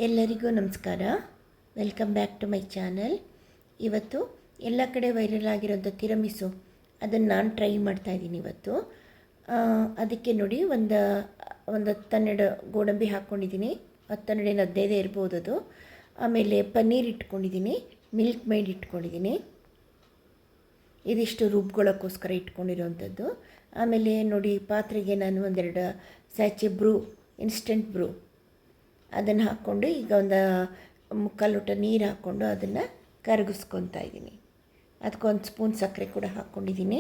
ಎಲ್ಲರಿಗೂ ನಮಸ್ಕಾರ. Welcome back to my channel. ಇವತ್ತು ಎಲ್ಲ ಕಡೆ ವೈರಲ್ ಆಗಿರೋಂಥ ತಿರಮಿಸು ಅದನ್ನು ನಾನು ಟ್ರೈ ಮಾಡ್ತಾಯಿದ್ದೀನಿ ಇವತ್ತು. ಅದಕ್ಕೆ ನೋಡಿ ಒಂದು 10-12 ಗೋಡಂಬಿ ಹಾಕ್ಕೊಂಡಿದ್ದೀನಿ. 10-15 ಇರ್ಬೋದು ಅದು. ಆಮೇಲೆ ಪನ್ನೀರ್ ಇಟ್ಕೊಂಡಿದ್ದೀನಿ, ಮಿಲ್ಕ್ ಮೇಡ್ ಇಟ್ಕೊಂಡಿದ್ದೀನಿ. ಇದಿಷ್ಟು ರುಬ್ಕೊಳ್ಳೋಕ್ಕೋಸ್ಕರ ಇಟ್ಕೊಂಡಿರೋವಂಥದ್ದು. ಆಮೇಲೆ ನೋಡಿ ಪಾತ್ರೆಗೆ ನಾನು 1-2 ಸ್ಯಾಚೆ ಇನ್ಸ್ಟೆಂಟ್ ಬ್ರೂ ಅದನ್ನು ಹಾಕ್ಕೊಂಡು ಈಗ ಒಂದು 3/4 ಲೋಟ ನೀರು ಹಾಕ್ಕೊಂಡು ಅದನ್ನು ಕರಗಿಸ್ಕೊತಾ ಇದ್ದೀನಿ. ಅದಕ್ಕೊಂದು ಸ್ಪೂನ್ ಸಕ್ಕರೆ ಕೂಡ ಹಾಕ್ಕೊಂಡಿದ್ದೀನಿ.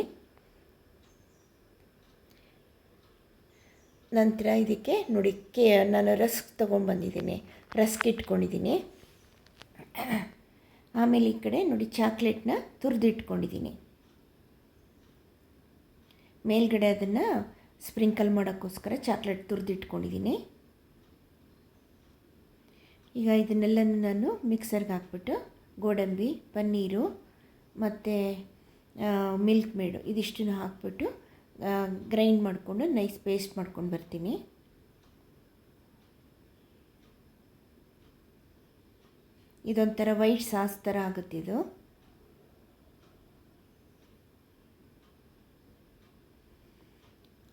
ನಂತರ ಇದಕ್ಕೆ ನೋಡಿ ನಾನು ರಸ್ಕ್ ತೊಗೊಂಡ್ಬಂದಿದ್ದೀನಿ, ರಸ್ಕ್ ಇಟ್ಕೊಂಡಿದ್ದೀನಿ. ಆಮೇಲೆ ಈ ಕಡೆ ನೋಡಿ ಚಾಕ್ಲೇಟ್ನ ತುರಿದಿಟ್ಕೊಂಡಿದ್ದೀನಿ. ಮೇಲ್ಗಡೆ ಅದನ್ನು ಸ್ಪ್ರಿಂಕಲ್ ಮಾಡೋಕ್ಕೋಸ್ಕರ ಚಾಕ್ಲೇಟ್ ತುರಿದಿಟ್ಕೊಂಡಿದ್ದೀನಿ. ಈಗ ಇದನ್ನೆಲ್ಲನೂ ನಾನು ಮಿಕ್ಸರ್ಗೆ ಹಾಕ್ಬಿಟ್ಟು ಗೋಡಂಬಿ, ಪನ್ನೀರು ಮತ್ತು ಮಿಲ್ಕ್ ಮೇಡು ಇದಿಷ್ಟನ್ನು ಹಾಕ್ಬಿಟ್ಟು ಗ್ರೈಂಡ್ ಮಾಡಿಕೊಂಡು ನೈಸ್ ಪೇಸ್ಟ್ ಮಾಡ್ಕೊಂಡು ಬರ್ತೀನಿ. ಇದೊಂಥರ ವೈಟ್ ಸಾಸ್ ಥರ ಆಗುತ್ತಿದ್ದು.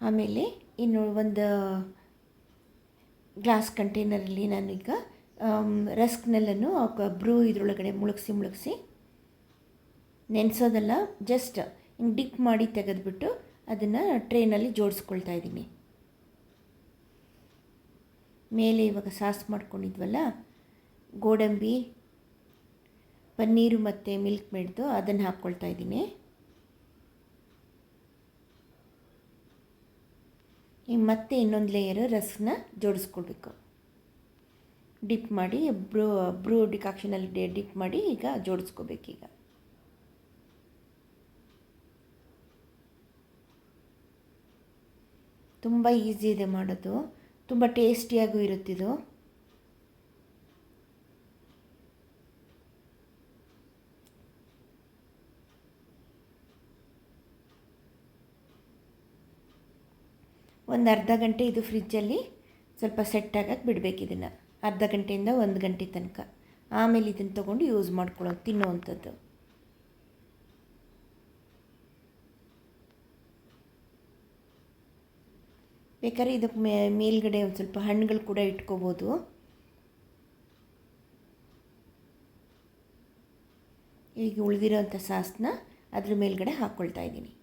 ಆಮೇಲೆ ಇನ್ನು ಒಂದು ಗ್ಲಾಸ್ ಕಂಟೈನರಲ್ಲಿ ನಾನೀಗ ರಸ್ಕ್ನೆಲ್ಲನೂ ಬ್ರೂ ಇದರೊಳಗಡೆ ಮುಳುಗಿಸಿ ನೆನೆಸೋದಲ್ಲ, ಜಸ್ಟ್ ಹಿಂಗೆ ಡಿಪ್ ಮಾಡಿ ತೆಗೆದುಬಿಟ್ಟು ಅದನ್ನು ಟ್ರೇನಲ್ಲಿ ಜೋಡಿಸ್ಕೊಳ್ತಾ ಇದ್ದೀನಿ. ಮೇಲೆ ಇವಾಗ ಸಾಸ್ ಮಾಡ್ಕೊಂಡಿದ್ವಲ್ಲ ಗೋಡಂಬಿ, ಪನ್ನೀರು ಮತ್ತು ಮಿಲ್ಕ್ ಮೇಡ್ದು ಅದನ್ನು ಹಾಕ್ಕೊಳ್ತಾ ಇದ್ದೀನಿ. ಈಗ ಮತ್ತೆ ಇನ್ನೊಂದು ಲೇಯರು ರಸ್ಕ್ನ ಜೋಡಿಸ್ಕೊಳ್ಬೇಕು. ಡಿಪ್ ಮಾಡಿ ಬ್ರೂ ಡಿಕಾಕ್ಷನಲ್ಲಿ ಡಿಪ್ ಮಾಡಿ ಈಗ ಜೋಡಿಸ್ಕೋಬೇಕೀಗ. ತುಂಬ ಈಸಿ ಇದೆ ಮಾಡೋದು, ತುಂಬ ಟೇಸ್ಟಿಯಾಗೂ ಇರುತ್ತಿದು. ಒಂದು ಅರ್ಧ ಗಂಟೆ ಇದು ಫ್ರಿಜ್ಜಲ್ಲಿ ಸ್ವಲ್ಪ ಸೆಟ್ ಆಗಕ್ಕೆ ಬಿಡಬೇಕು. ಇದನ್ನು ಅರ್ಧ ಗಂಟೆಯಿಂದ 1 ಗಂಟೆ ತನಕ. ಆಮೇಲೆ ಇದನ್ನು ತೊಗೊಂಡು ಯೂಸ್ ಮಾಡ್ಕೊಳ್ಳೋದು, ತಿನ್ನೋವಂಥದ್ದು. ಬೇಕಾದ್ರೆ ಇದಕ್ಕೆ ಮೇಲ್ಗಡೆ ಒಂದು ಸ್ವಲ್ಪ ಹಣ್ಣುಗಳು ಕೂಡ ಇಟ್ಕೋಬೋದು. ಈಗ ಉಳಿದಿರೋಂಥ ಸಾಸನ್ನ ಅದ್ರ ಮೇಲ್ಗಡೆ ಹಾಕ್ಕೊಳ್ತಾ ಇದ್ದೀನಿ.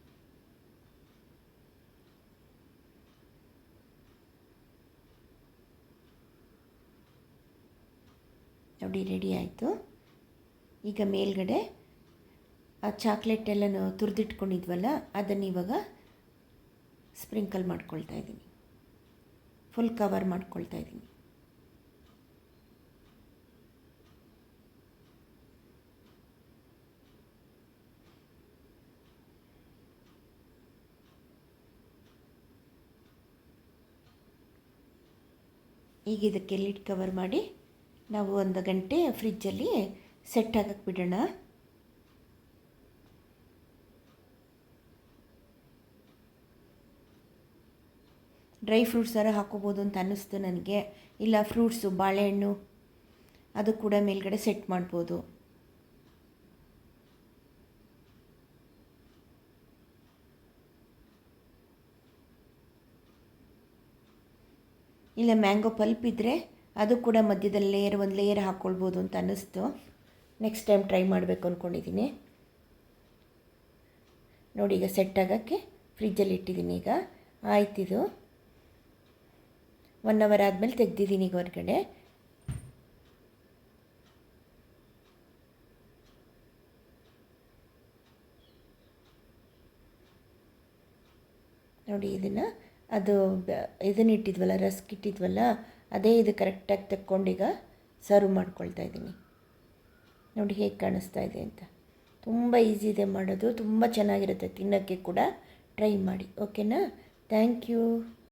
ನೋಡಿ ರೆಡಿ ಆಯಿತು. ಈಗ ಮೇಲ್ಗಡೆ ಆ ಚಾಕ್ಲೇಟ್ ಎಲ್ಲನೂ ತುರಿದಿಟ್ಕೊಂಡಿದ್ವಲ್ಲ ಅದನ್ನು ಇವಾಗ ಸ್ಪ್ರಿಂಕಲ್ ಮಾಡ್ಕೊಳ್ತಾ ಇದ್ದೀನಿ, ಫುಲ್ ಕವರ್ ಮಾಡ್ಕೊಳ್ತಾ ಇದ್ದೀನಿ. ಈಗ ಇದಕ್ಕೆ ಲಿಡ್ ಕವರ್ ಮಾಡಿ ನಾವು 1 ಗಂಟೆ ಫ್ರಿಜ್ಜಲ್ಲಿ ಸೆಟ್ ಆಗಕ್ಕೆ ಬಿಡೋಣ. ಡ್ರೈ ಫ್ರೂಟ್ಸ್ ಥರ ಹಾಕೋಬೋದು ಅಂತ ಅನ್ನಿಸ್ತು ನನಗೆ. ಇಲ್ಲ ಫ್ರೂಟ್ಸು, ಬಾಳೆಹಣ್ಣು ಅದು ಕೂಡ ಮೇಲ್ಗಡೆ ಸೆಟ್ ಮಾಡ್ಬೋದು. ಇಲ್ಲ ಮ್ಯಾಂಗೋ ಪಲ್ಪ್ ಇದ್ದರೆ ಅದು ಕೂಡ ಮಧ್ಯದಲ್ಲಿ ಒಂದು ಲೇಯರ್ ಹಾಕ್ಕೊಳ್ಬೋದು ಅಂತ ಅನ್ನಿಸ್ತು. ನೆಕ್ಸ್ಟ್ ಟೈಮ್ ಟ್ರೈ ಮಾಡಬೇಕು ಅಂದ್ಕೊಂಡಿದ್ದೀನಿ. ನೋಡಿ ಈಗ ಸೆಟ್ ಆಗೋಕ್ಕೆ ಫ್ರಿಜ್ಜಲ್ಲಿ ಇಟ್ಟಿದ್ದೀನಿ. ಈಗ ಆಯ್ತಿದು 1 ಅವರ್ ಆದಮೇಲೆ ತೆಗೆದಿದ್ದೀನಿ ಈಗ ಹೊರಗಡೆ. ನೋಡಿ ಇದನ್ನು ಇಟ್ಟಿದ್ವಲ್ಲ, ರಸ್ಕ್ ಇಟ್ಟಿದ್ವಲ್ಲ, ಅದೇ ಇದು ಕರೆಕ್ಟಾಗಿ ತಕ್ಕೊಂಡೀಗ ಸರ್ವ್ ಮಾಡ್ಕೊಳ್ತಾ ಇದ್ದೀನಿ. ನೋಡಿ ಹೇಗೆ ಕಾಣಿಸ್ತಾ ಇದೆ ಅಂತ. ತುಂಬ ಈಸಿ ಇದೆ ಮಾಡೋದು, ತುಂಬ ಚೆನ್ನಾಗಿರುತ್ತೆ ತಿನ್ನೋಕ್ಕೆ ಕೂಡ. ಟ್ರೈ ಮಾಡಿ. ಓಕೆನಾ? Thank you.